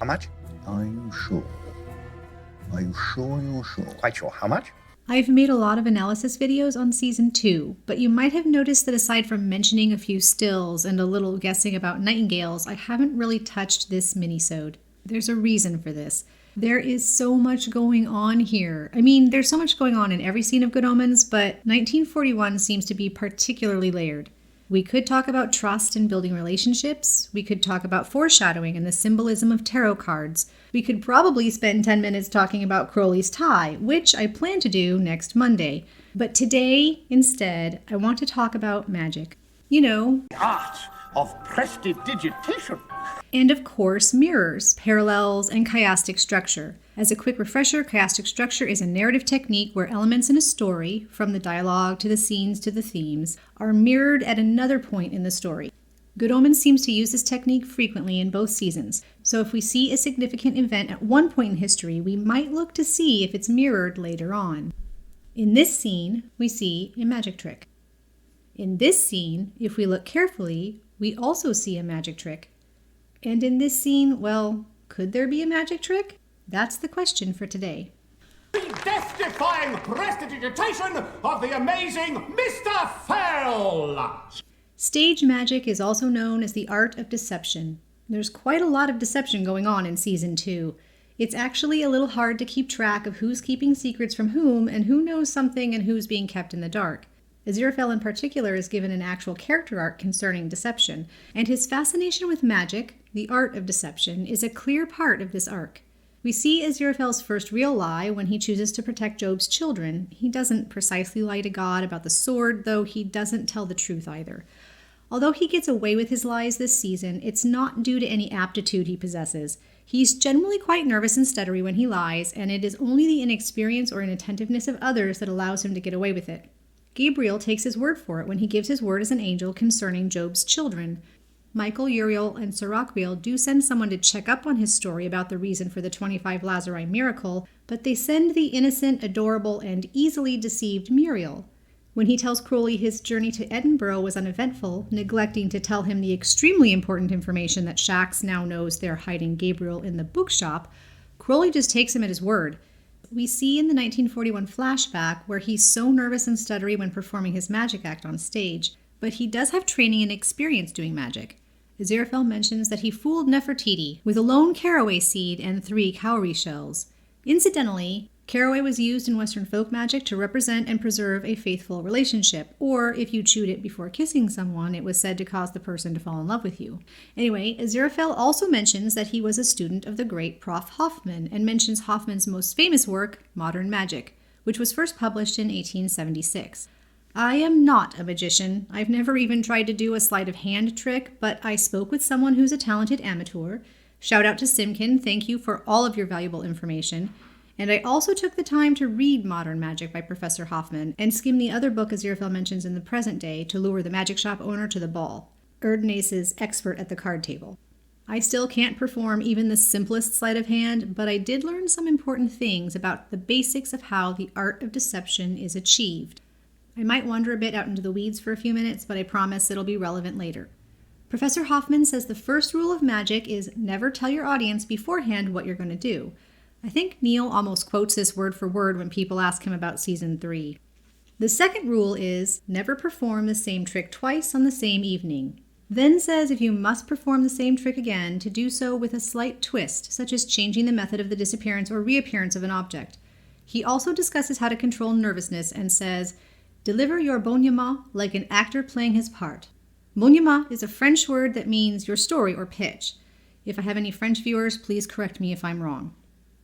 How much? Are you sure? Are you sure you're sure? Quite sure. How much? I've made a lot of analysis videos on Season 2, but you might have noticed that aside from mentioning a few stills and a little guessing about nightingales, I haven't really touched this minisode. There's a reason for this. There is so much going on here. I mean, there's so much going on in every scene of Good Omens, but 1941 seems to be particularly layered. We could talk about trust and building relationships. We could talk about foreshadowing and the symbolism of tarot cards. We could probably spend 10 minutes talking about Crowley's tie, which I plan to do next Monday. But today, instead, I want to talk about magic. You know, The art of prestidigitation. and of course, mirrors, parallels, and chiastic structure. As a quick refresher, chiastic structure is a narrative technique where elements in a story, from the dialogue to the scenes to the themes, are mirrored at another point in the story. Good Omens seems to use this technique frequently in both seasons, so if we see a significant event at one point in history, we might look to see if it's mirrored later on. In this scene, we see a magic trick. In this scene, if we look carefully, we also see a magic trick. And in this scene, well, could there be a magic trick? That's the question for today. The death-defying prestidigitation of the amazing Mr. Fell! Stage magic is also known as the art of deception. There's quite a lot of deception going on in Season 2. It's actually a little hard to keep track of who's keeping secrets from whom and who knows something and who's being kept in the dark. Aziraphale in particular is given an actual character arc concerning deception, and his fascination with magic, the art of deception, is a clear part of this arc. We see Aziraphale's first real lie when he chooses to protect Job's children. He doesn't precisely lie to God about the sword, though he doesn't tell the truth either. Although he gets away with his lies this season, it's not due to any aptitude he possesses. He's generally quite nervous and stuttery when he lies, and it is only the inexperience or inattentiveness of others that allows him to get away with it. Gabriel takes his word for it when he gives his word as an angel concerning Job's children. Michael, Uriel, and Aziraphale do send someone to check up on his story about the reason for the 25 Lazari miracle, but they send the innocent, adorable, and easily deceived Muriel. When he tells Crowley his journey to Edinburgh was uneventful, neglecting to tell him the extremely important information that Shax now knows they're hiding Gabriel in the bookshop, Crowley just takes him at his word. We see in the 1941 flashback where he's so nervous and stuttery when performing his magic act on stage, but he does have training and experience doing magic. Aziraphale mentions that he fooled Nefertiti with a lone caraway seed and 3 cowrie shells. Incidentally, caraway was used in Western folk magic to represent and preserve a faithful relationship, or if you chewed it before kissing someone, it was said to cause the person to fall in love with you. Anyway, Aziraphale also mentions that he was a student of the great Prof. Hoffman, and mentions Hoffman's most famous work, Modern Magic, which was first published in 1876. I am not a magician. I've never even tried to do a sleight of hand trick, but I spoke with someone who's a talented amateur. Shout out to Simkin, thank you for all of your valuable information. And I also took the time to read Modern Magic by Professor Hoffman and skim the other book Aziraphale mentions in the present day to lure the magic shop owner to the ball, Erdnace's expert at the card table. I still can't perform even the simplest sleight of hand, but I did learn some important things about the basics of how the art of deception is achieved. I might wander a bit out into the weeds for a few minutes, but I promise it'll be relevant later. Professor Hoffman says the first rule of magic is never tell your audience beforehand what you're going to do. I think Neil almost quotes this word for word when people ask him about Season 3. The second rule is never perform the same trick twice on the same evening. Then says if you must perform the same trick again, to do so with a slight twist, such as changing the method of the disappearance or reappearance of an object. He also discusses how to control nervousness and says, deliver your bonhomie like an actor playing his part. Bonhomie is a French word that means your story or pitch. If I have any French viewers, please correct me if I'm wrong.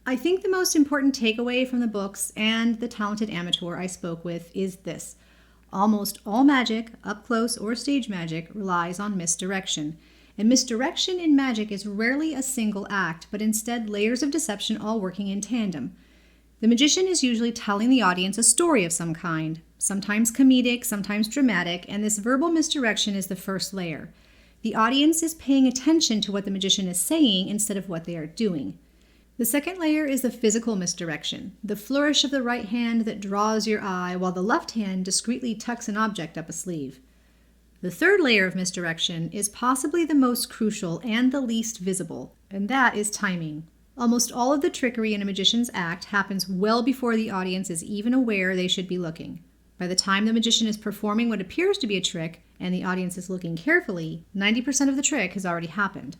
I think the most important takeaway from the books and the talented amateur I spoke with is this. Almost all magic, up close or stage magic, relies on misdirection. And misdirection in magic is rarely a single act, but instead layers of deception all working in tandem. The magician is usually telling the audience a story of some kind, sometimes comedic, sometimes dramatic, and this verbal misdirection is the first layer. The audience is paying attention to what the magician is saying instead of what they are doing. The second layer is the physical misdirection, the flourish of the right hand that draws your eye while the left hand discreetly tucks an object up a sleeve. The third layer of misdirection is possibly the most crucial and the least visible, and that is timing. Almost all of the trickery in a magician's act happens well before the audience is even aware they should be looking. By the time the magician is performing what appears to be a trick and the audience is looking carefully, 90% of the trick has already happened.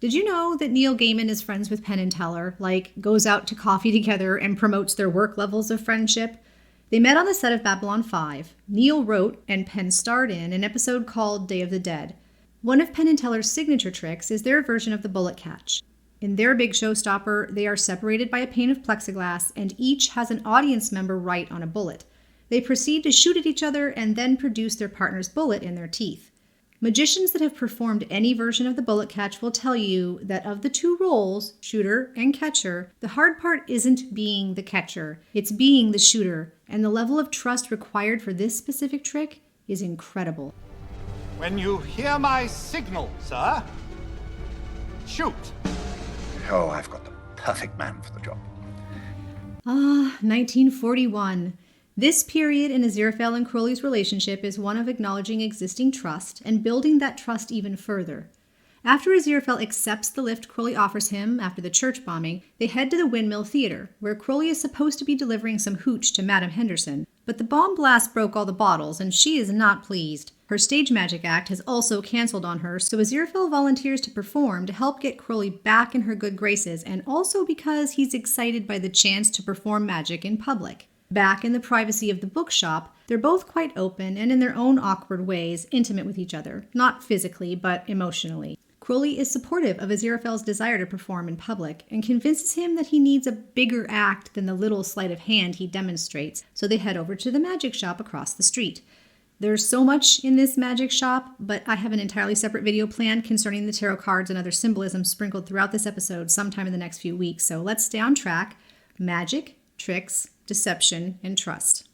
Did you know that Neil Gaiman is friends with Penn and Teller, goes out to coffee together and promotes their work levels of friendship? They met on the set of Babylon 5. Neil wrote and Penn starred in an episode called Day of the Dead. One of Penn and Teller's signature tricks is their version of the bullet catch. In their big showstopper, they are separated by a pane of plexiglass and each has an audience member write on a bullet. They proceed to shoot at each other and then produce their partner's bullet in their teeth. Magicians that have performed any version of the bullet catch will tell you that of the two roles, shooter and catcher, the hard part isn't being the catcher, it's being the shooter, and the level of trust required for this specific trick is incredible. When you hear my signal, sir, shoot. Oh, I've got the perfect man for the job. 1941. This period in Aziraphale and Crowley's relationship is one of acknowledging existing trust and building that trust even further. After Aziraphale accepts the lift Crowley offers him after the church bombing, they head to the Windmill Theater, where Crowley is supposed to be delivering some hooch to Madame Henderson, but the bomb blast broke all the bottles and she is not pleased. Her stage magic act has also canceled on her, so Aziraphale volunteers to perform to help get Crowley back in her good graces, and also because he's excited by the chance to perform magic in public. Back in the privacy of the bookshop, they're both quite open and in their own awkward ways intimate with each other, not physically, but emotionally. Crowley is supportive of Aziraphale's desire to perform in public and convinces him that he needs a bigger act than the little sleight of hand he demonstrates, so they head over to the magic shop across the street. There's so much in this magic shop, but I have an entirely separate video planned concerning the tarot cards and other symbolism sprinkled throughout this episode sometime in the next few weeks, so let's stay on track. Magic, tricks, deception, and trust.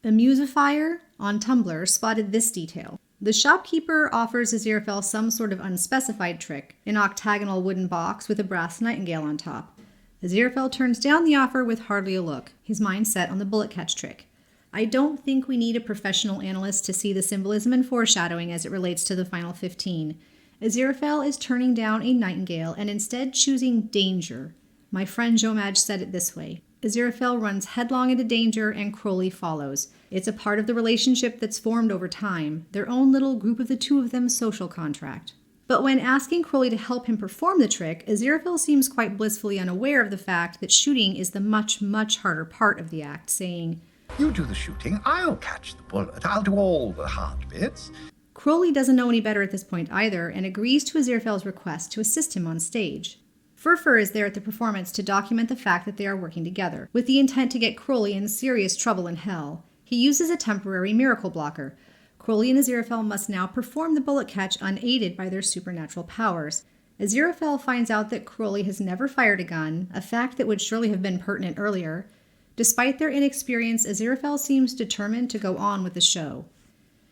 Amusifier on Tumblr spotted this detail. The shopkeeper offers Aziraphale some sort of unspecified trick, an octagonal wooden box with a brass nightingale on top. Aziraphale turns down the offer with hardly a look, his mind set on the bullet catch trick. I don't think we need a professional analyst to see the symbolism and foreshadowing as it relates to the final 15. Aziraphale is turning down a nightingale and instead choosing danger. My friend Jomaj said it this way: Aziraphale runs headlong into danger and Crowley follows. It's a part of the relationship that's formed over time, their own little group of the two of them social contract. But when asking Crowley to help him perform the trick, Aziraphale seems quite blissfully unaware of the fact that shooting is the much, much harder part of the act, saying, You do the shooting, I'll catch the bullet, I'll do all the hard bits. Crowley doesn't know any better at this point either and agrees to Aziraphale's request to assist him on stage. Furfur is there at the performance to document the fact that they are working together, with the intent to get Crowley in serious trouble in hell. He uses a temporary miracle blocker. Crowley and Aziraphale must now perform the bullet catch unaided by their supernatural powers. Aziraphale finds out that Crowley has never fired a gun, a fact that would surely have been pertinent earlier. Despite their inexperience, Aziraphale seems determined to go on with the show.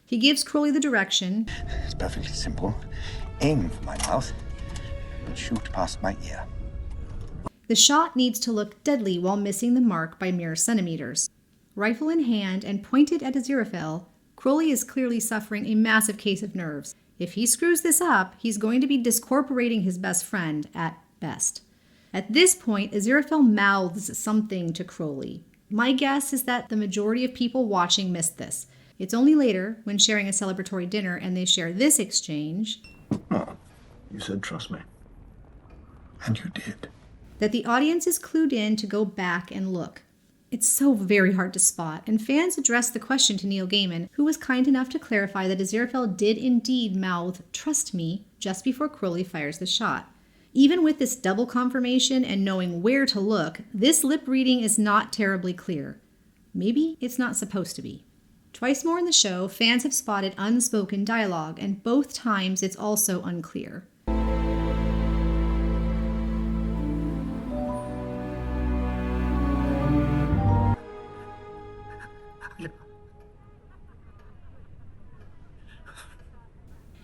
He gives Crowley the direction. It's perfectly simple. Aim for my mouth and shoot past my ear. The shot needs to look deadly while missing the mark by mere centimeters. Rifle in hand and pointed at Aziraphale, Crowley is clearly suffering a massive case of nerves. If he screws this up, he's going to be discorporating his best friend at best. At this point, Aziraphale mouths something to Crowley. My guess is that the majority of people watching missed this. It's only later, when sharing a celebratory dinner and they share this exchange, Oh, you said trust me. And you did. that the audience is clued in to go back and look. It's so very hard to spot, and fans address the question to Neil Gaiman, who was kind enough to clarify that Aziraphale did indeed mouth, "Trust me," just before Crowley fires the shot. Even with this double confirmation and knowing where to look, this lip reading is not terribly clear. Maybe it's not supposed to be. Twice more in the show, fans have spotted unspoken dialogue, and both times it's also unclear.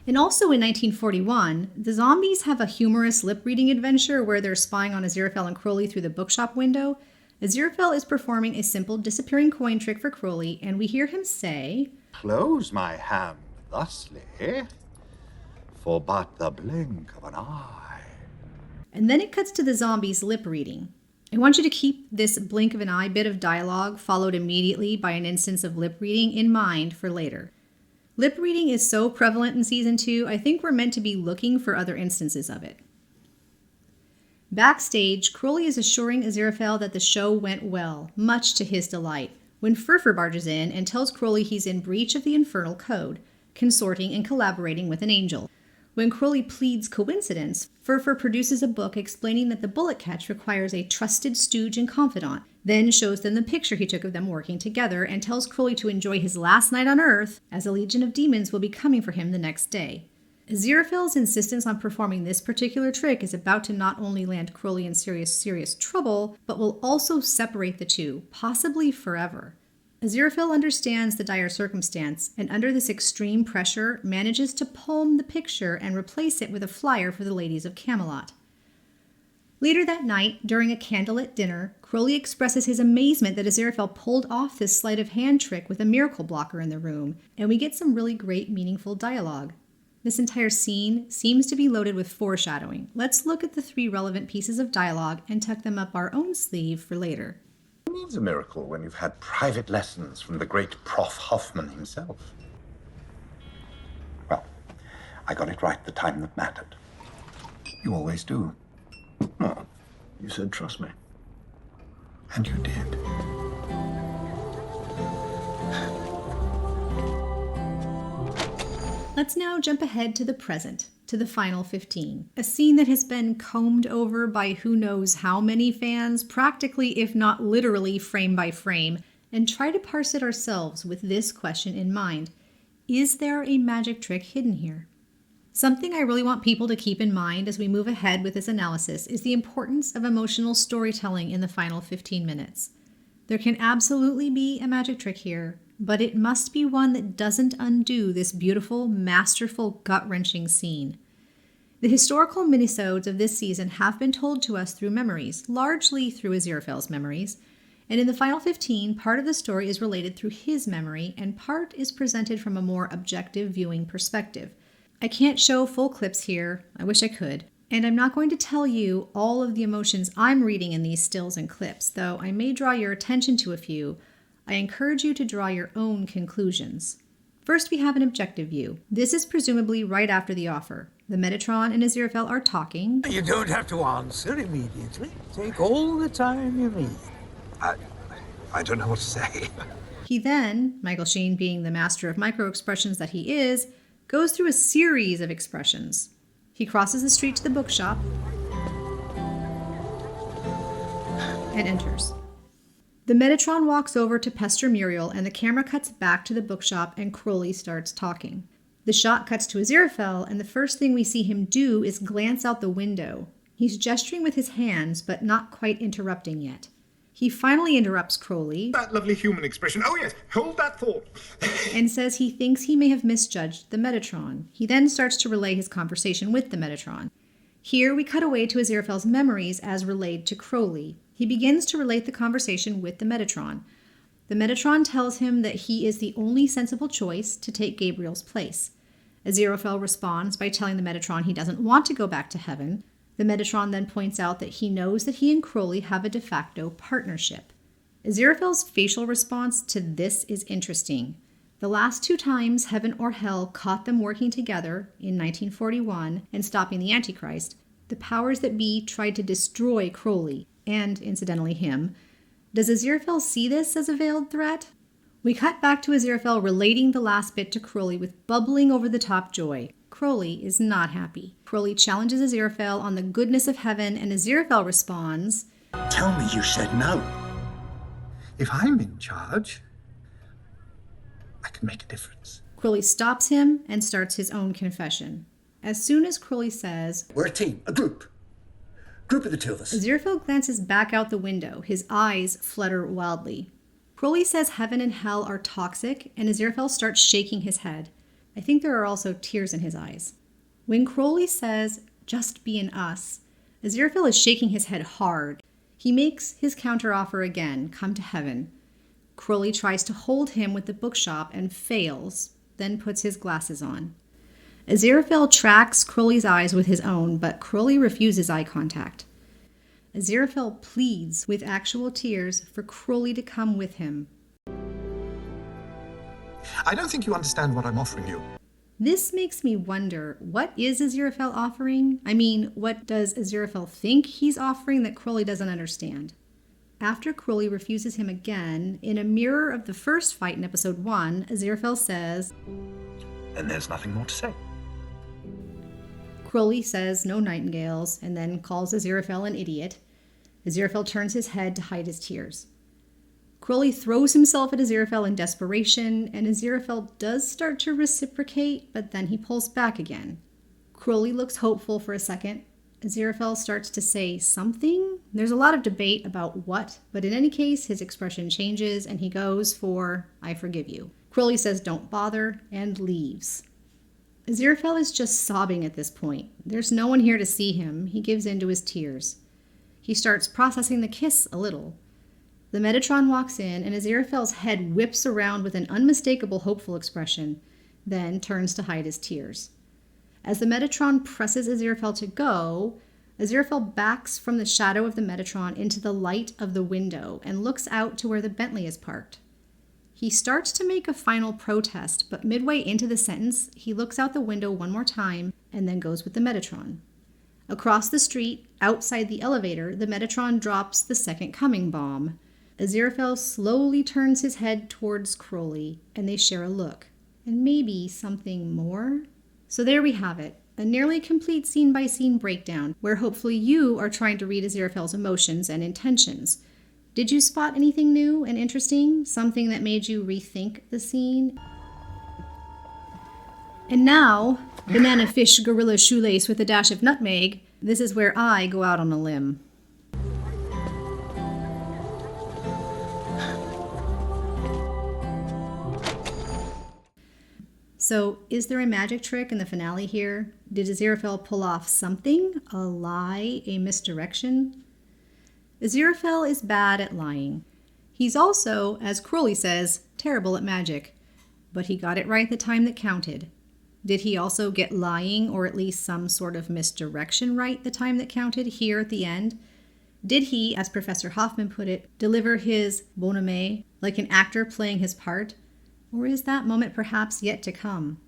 And also in 1941, the zombies have a humorous lip-reading adventure where they're spying on Aziraphale and Crowley through the bookshop window. Aziraphale is performing a simple disappearing coin trick for Crowley, and we hear him say, close my hand thusly for but the blink of an eye. And then it cuts to the zombies lip reading. I want you to keep this blink of an eye bit of dialogue followed immediately by an instance of lip reading in mind for later. Lip reading is so prevalent in Season 2, I think we're meant to be looking for other instances of it. Backstage, Crowley is assuring Aziraphale that the show went well, much to his delight, when Furfur barges in and tells Crowley he's in breach of the Infernal Code, consorting and collaborating with an angel. When Crowley pleads coincidence, Furfur produces a book explaining that the bullet catch requires a trusted stooge and confidant, then shows them the picture he took of them working together and tells Crowley to enjoy his last night on Earth, as a legion of demons will be coming for him the next day. Aziraphale's insistence on performing this particular trick is about to not only land Crowley in serious trouble, but will also separate the two, possibly forever. Aziraphale understands the dire circumstance, and under this extreme pressure, manages to palm the picture and replace it with a flyer for the ladies of Camelot. Later that night, during a candlelit dinner, Crowley expresses his amazement that Aziraphale pulled off this sleight of hand trick with a miracle blocker in the room, and we get some really great, meaningful dialogue. This entire scene seems to be loaded with foreshadowing. Let's look at the 3 relevant pieces of dialogue and tuck them up our own sleeve for later. Who needs a miracle when you've had private lessons from the great Prof. Hoffman himself? Well, I got it right the time that mattered. You always do. Oh, you said trust me. And you did. Let's now jump ahead to the present, to the final 15. A scene that has been combed over by who knows how many fans, practically if not literally frame by frame, and try to parse it ourselves with this question in mind. Is there a magic trick hidden here? Something I really want people to keep in mind as we move ahead with this analysis is the importance of emotional storytelling in the final 15 minutes. There can absolutely be a magic trick here, but it must be one that doesn't undo this beautiful, masterful, gut-wrenching scene. The historical minisodes of this season have been told to us through memories, largely through Aziraphale's memories, and in the final 15, part of the story is related through his memory, and part is presented from a more objective viewing perspective. I can't show full clips here, I wish I could, and I'm not going to tell you all of the emotions I'm reading in these stills and clips, though I may draw your attention to a few. I encourage you to draw your own conclusions. First, we have an objective view. This is presumably right after the offer. The Metatron and Aziraphale are talking. You don't have to answer immediately. Take all the time you need. I don't know what to say. He then, Michael Sheen being the master of micro-expressions that he is, goes through a series of expressions. He crosses the street to the bookshop and enters. The Metatron walks over to pester Muriel, and the camera cuts back to the bookshop and Crowley starts talking. The shot cuts to Aziraphale, and the first thing we see him do is glance out the window. He's gesturing with his hands, but not quite interrupting yet. He finally interrupts Crowley. That lovely human expression. Oh yes, hold that thought. And says he thinks he may have misjudged the Metatron. He then starts to relay his conversation with the Metatron. Here we cut away to Aziraphale's memories as relayed to Crowley. He begins to relate the conversation with the Metatron. The Metatron tells him that he is the only sensible choice to take Gabriel's place. Aziraphale responds by telling the Metatron he doesn't want to go back to heaven. The Metatron then points out that he knows that he and Crowley have a de facto partnership. Aziraphale's facial response to this is interesting. The last 2 times heaven or hell caught them working together, in 1941 and stopping the Antichrist, the powers that be tried to destroy Crowley, and incidentally him. Does Aziraphale see this as a veiled threat? We cut back to Aziraphale relating the last bit to Crowley with bubbling over-the-top joy. Crowley is not happy. Crowley challenges Aziraphale on the goodness of heaven, and Aziraphale responds, Tell me you said no. If I'm in charge, I can make a difference. Crowley stops him and starts his own confession. As soon as Crowley says, We're a team, a group. Group of the 2 of us. Aziraphale glances back out the window. His eyes flutter wildly. Crowley says heaven and hell are toxic, and Aziraphale starts shaking his head. I think there are also tears in his eyes. When Crowley says, just be an us, Aziraphale is shaking his head hard. He makes his counteroffer again, come to heaven. Crowley tries to hold him with the bookshop and fails, then puts his glasses on. Aziraphale tracks Crowley's eyes with his own, but Crowley refuses eye contact. Aziraphale pleads with actual tears for Crowley to come with him. I don't think you understand what I'm offering you. This makes me wonder, what is Aziraphale offering? I mean, what does Aziraphale think he's offering that Crowley doesn't understand? After Crowley refuses him again, in a mirror of the first fight in episode 1, Aziraphale says, Then there's nothing more to say. Crowley says no nightingales, and then calls Aziraphale an idiot. Aziraphale turns his head to hide his tears. Crowley throws himself at Aziraphale in desperation, and Aziraphale does start to reciprocate, but then he pulls back again. Crowley looks hopeful for a second. Aziraphale starts to say something. There's a lot of debate about what, but in any case, his expression changes, and he goes for, I forgive you. Crowley says don't bother, and leaves. Aziraphale is just sobbing at this point. There's no one here to see him. He gives in to his tears. He starts processing the kiss a little. The Metatron walks in, and Aziraphale's head whips around with an unmistakable hopeful expression, then turns to hide his tears. As the Metatron presses Aziraphale to go, Aziraphale backs from the shadow of the Metatron into the light of the window and looks out to where the Bentley is parked. He starts to make a final protest, but midway into the sentence, he looks out the window one more time and then goes with the Metatron. Across the street, outside the elevator, the Metatron drops the second coming bomb. Aziraphale slowly turns his head towards Crowley, and they share a look. And maybe something more? So there we have it, a nearly complete scene-by-scene breakdown, where hopefully you are trying to read Aziraphale's emotions and intentions. Did you spot anything new and interesting? Something that made you rethink the scene? And now, banana fish gorilla shoelace with a dash of nutmeg, this is where I go out on a limb. So, is there a magic trick in the finale here? Did Aziraphale pull off something? A lie? A misdirection? Aziraphale is bad at lying. He's also, as Crowley says, terrible at magic. But he got it right the time that counted. Did he also get lying, or at least some sort of misdirection right the time that counted here at the end? Did he, as Professor Hoffman put it, deliver his bonhomie like an actor playing his part? Or is that moment perhaps yet to come?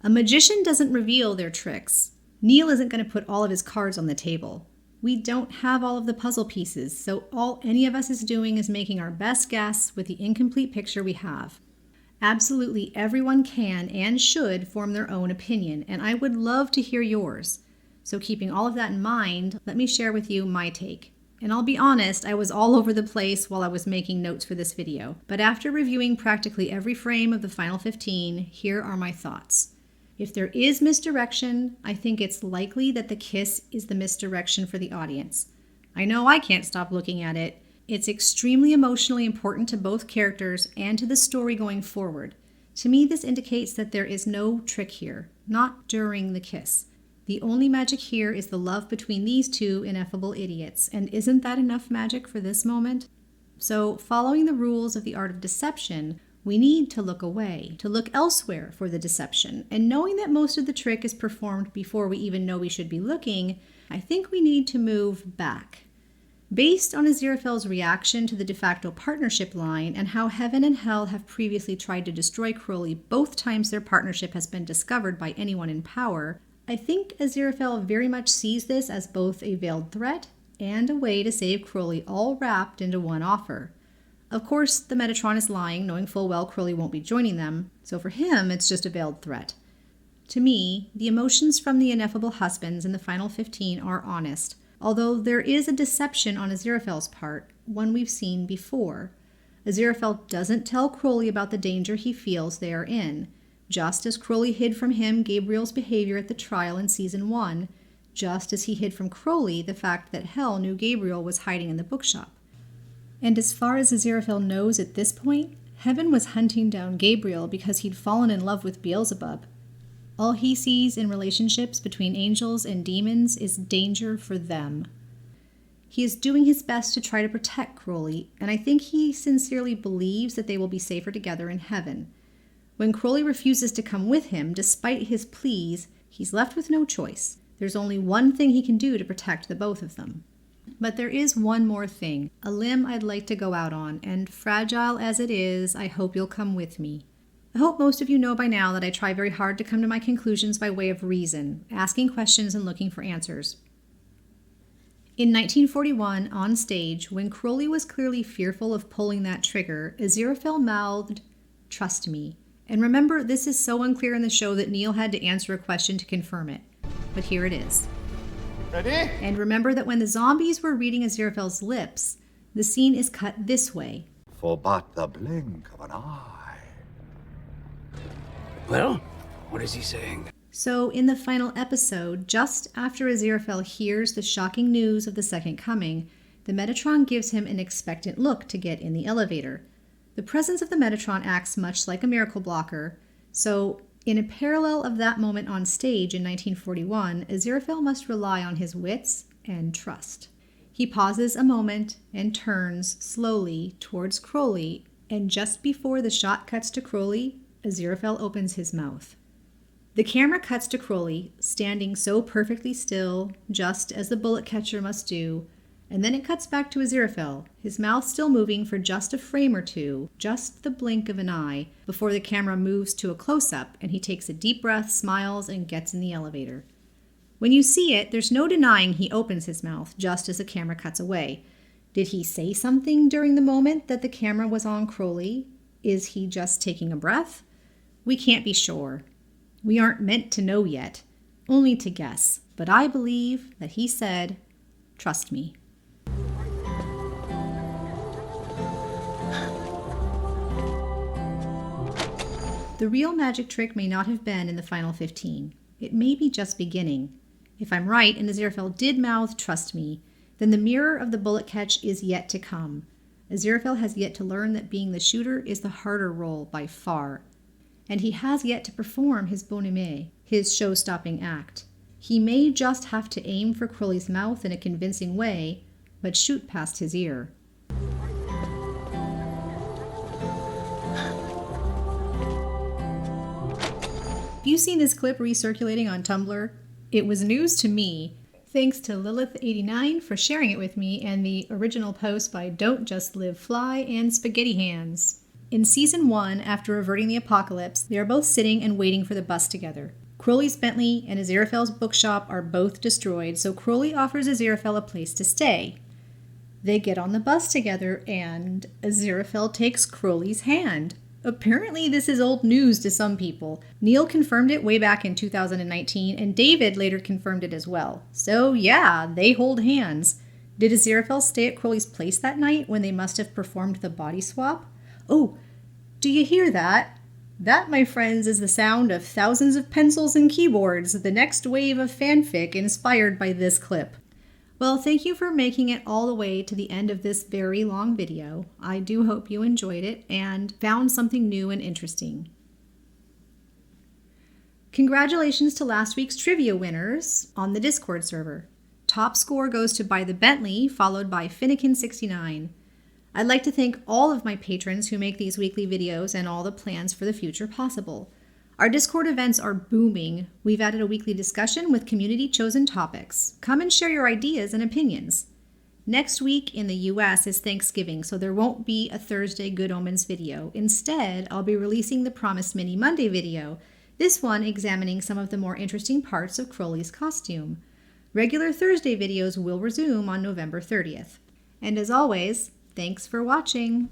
A magician doesn't reveal their tricks. Neil isn't going to put all of his cards on the table. We don't have all of the puzzle pieces, so all any of us is doing is making our best guess with the incomplete picture we have. Absolutely everyone can and should form their own opinion, and I would love to hear yours. So keeping all of that in mind, let me share with you my take. And I'll be honest, I was all over the place while I was making notes for this video. But after reviewing practically every frame of the final 15, here are my thoughts. If there is misdirection, I think it's likely that the kiss is the misdirection for the audience. I know I can't stop looking at it. It's extremely emotionally important to both characters and to the story going forward. To me, this indicates that there is no trick here, not during the kiss. The only magic here is the love between these two ineffable idiots, and isn't that enough magic for this moment? So, following the rules of the art of deception, we need to look away, to look elsewhere for the deception, and knowing that most of the trick is performed before we even know we should be looking, I think we need to move back. Based on Aziraphale's reaction to the de facto partnership line and how heaven and hell have previously tried to destroy Crowley both times their partnership has been discovered by anyone in power, I think Aziraphale very much sees this as both a veiled threat and a way to save Crowley all wrapped into one offer. Of course, the Metatron is lying, knowing full well Crowley won't be joining them, so for him it's just a veiled threat. To me, the emotions from the ineffable husbands in the final 15 are honest, although there is a deception on Aziraphale's part, one we've seen before. Aziraphale doesn't tell Crowley about the danger he feels they are in, just as Crowley hid from him Gabriel's behavior at the trial in Season 1, just as he hid from Crowley the fact that Hell knew Gabriel was hiding in the bookshop. And as far as Aziraphale knows at this point, Heaven was hunting down Gabriel because he'd fallen in love with Beelzebub. All he sees in relationships between angels and demons is danger for them. He is doing his best to try to protect Crowley, and I think he sincerely believes that they will be safer together in heaven. When Crowley refuses to come with him, despite his pleas, he's left with no choice. There's only one thing he can do to protect the both of them. But there is one more thing, a limb I'd like to go out on, and fragile as it is, I hope you'll come with me. I hope most of you know by now that I try very hard to come to my conclusions by way of reason, asking questions and looking for answers. In 1941, on stage, when Crowley was clearly fearful of pulling that trigger, Aziraphale mouthed, "Trust me." And remember, this is so unclear in the show that Neil had to answer a question to confirm it. But here it is. Ready? And remember that when the zombies were reading Aziraphale's lips, the scene is cut this way. For but the blink of an eye. Well, what is he saying? So in the final episode, just after Aziraphale hears the shocking news of the second coming, the Metatron gives him an expectant look to get in the elevator. The presence of the Metatron acts much like a miracle blocker, so in a parallel of that moment on stage in 1941, Aziraphale must rely on his wits and trust. He pauses a moment and turns slowly towards Crowley, and just before the shot cuts to Crowley, Aziraphale opens his mouth. The camera cuts to Crowley, standing so perfectly still, just as the bullet catcher must do, and then it cuts back to Aziraphale, his mouth still moving for just a frame or two, just the blink of an eye, before the camera moves to a close-up and he takes a deep breath, smiles, and gets in the elevator. When you see it, there's no denying he opens his mouth just as the camera cuts away. Did he say something during the moment that the camera was on Crowley? Is he just taking a breath? We can't be sure. We aren't meant to know yet, only to guess. But I believe that he said, "Trust me." The real magic trick may not have been in the final 15. It may be just beginning. If I'm right and Aziraphale did mouth "trust me," then the mirror of the bullet catch is yet to come. Aziraphale has yet to learn that being the shooter is the harder role by far. And he has yet to perform his bonhomie, his show-stopping act. He may just have to aim for Crowley's mouth in a convincing way, but shoot past his ear. Have you seen this clip recirculating on Tumblr? It was news to me. Thanks to Lilith89 for sharing it with me, and the original post by Don't Just Live Fly and Spaghetti Hands. In Season 1, after averting the apocalypse, they are both sitting and waiting for the bus together. Crowley's Bentley and Aziraphale's bookshop are both destroyed, so Crowley offers Aziraphale a place to stay. They get on the bus together, and Aziraphale takes Crowley's hand. Apparently this is old news to some people. Neil confirmed it way back in 2019, and David later confirmed it as well. So yeah, they hold hands. Did Aziraphale stay at Crowley's place that night when they must have performed the body swap? Oh, do you hear that? That, my friends, is the sound of thousands of pencils and keyboards, the next wave of fanfic inspired by this clip. Well, thank you for making it all the way to the end of this very long video. I do hope you enjoyed it and found something new and interesting. Congratulations to last week's trivia winners on the Discord server. Top score goes to By the Bentley, followed by Finnegan69. I'd like to thank all of my patrons who make these weekly videos and all the plans for the future possible. Our Discord events are booming. We've added a weekly discussion with community-chosen topics. Come and share your ideas and opinions. Next week in the US is Thanksgiving, so there won't be a Thursday Good Omens video. Instead, I'll be releasing the Promised Mini Monday video, this one examining some of the more interesting parts of Crowley's costume. Regular Thursday videos will resume on November 30th. And as always, thanks for watching.